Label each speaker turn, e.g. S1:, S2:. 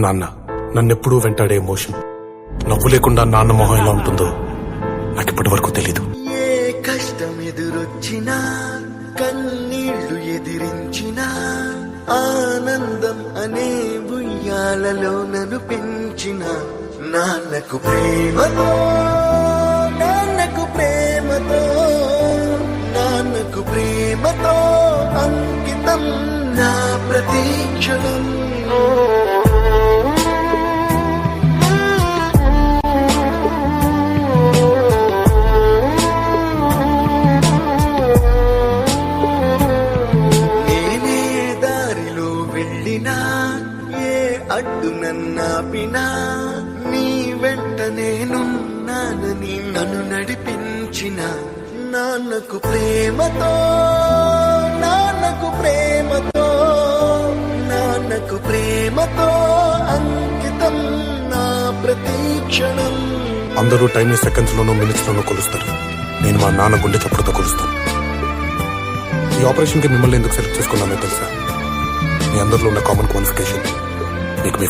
S1: నాన్న నన్నెప్పుడూ వెంటాడే ఎమోషన్. నవ్వు లేకుండా నాన్న మొహం ఎలా ఉంటుందో నాకిప్పటి వరకు తెలీదు.
S2: ఏ కష్టం ఎదురొచ్చినా కన్నీళ్లు ఎదిరించినా ఆనందం అనే ఉయ్యాలలో నన్ను పెంచిన నాన్నకు ప్రేమతో నాన్నకు ప్రేమతో నాన్నకు ప్రేమతో అంకితం నా ప్రతీక్షణం. నేనే దారిలో వెళ్ళినా ఏ అడ్డు నన్నాపినా నీ వెంట నేనున్నానని నన్ను నడిపించిన నాన్నకు ప్రేమతో నాన్నకు ప్రేమతో నాన్నకు ప్రేమతో అంకితం నా ప్రతీక్షణం.
S1: అందరూ టైంని సెకండ్స్ లోనో మినిట్స్ లోనో కొలుస్తారు. నేను మా నాన్న గుండె చప్పుడుతో కొలుస్తాను. ఈ ఆపరేషన్ కి మిమ్మల్ని ఎందుకు సెలెక్ట్ చేసుకున్నానో తెలుసా? మీ అందరిలో ఉన్న కామన్ క్వాలిఫికేషన్ మీకు మీ